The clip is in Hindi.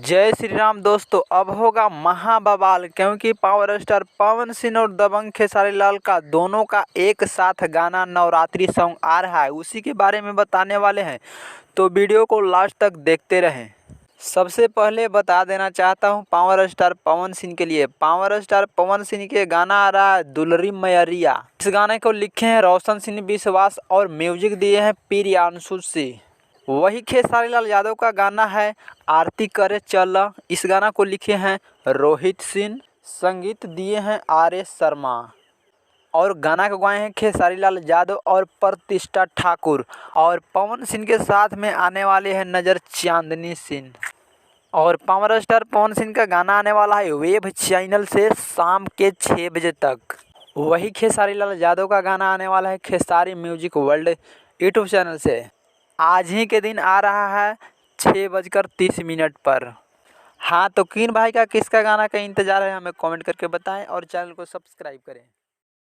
जय श्री राम दोस्तों। अब होगा महाबवाल, क्योंकि पावर स्टार पवन सिंह और दबंग खेसारी लाल का दोनों का एक साथ गाना नवरात्रि सॉन्ग आ रहा है। उसी के बारे में बताने वाले हैं, तो वीडियो को लास्ट तक देखते रहें। सबसे पहले बता देना चाहता हूं पावर स्टार पवन सिंह के लिए, पावर स्टार पवन सिंह के गाना आ रहा है दुलरी मैरिया। इस गाने को लिखे हैं रोशन सिंह विश्वास और म्यूजिक दिए हैं प्रियांशु सिंह। वही खेसारी लाल यादव का गाना है आरती करे चल। इस गाना को लिखे हैं रोहित सिंह, संगीत दिए हैं RS शर्मा और गाना को गाए हैं खेसारी लाल यादव और प्रतिष्ठा ठाकुर। और पवन सिंह के साथ में आने वाले हैं नजर चांदनी सिंह। और पावर स्टार पवन सिंह का गाना आने वाला है वेब चैनल से शाम के 6 बजे तक। वही खेसारी लाल यादव का गाना आने वाला है Khesari music world YouTube channel से। आज ही के दिन आ रहा है 6:30 पर। हाँ, तो किन भाई का किसका गाना का इंतज़ार है हमें कमेंट करके बताएं और चैनल को सब्सक्राइब करें।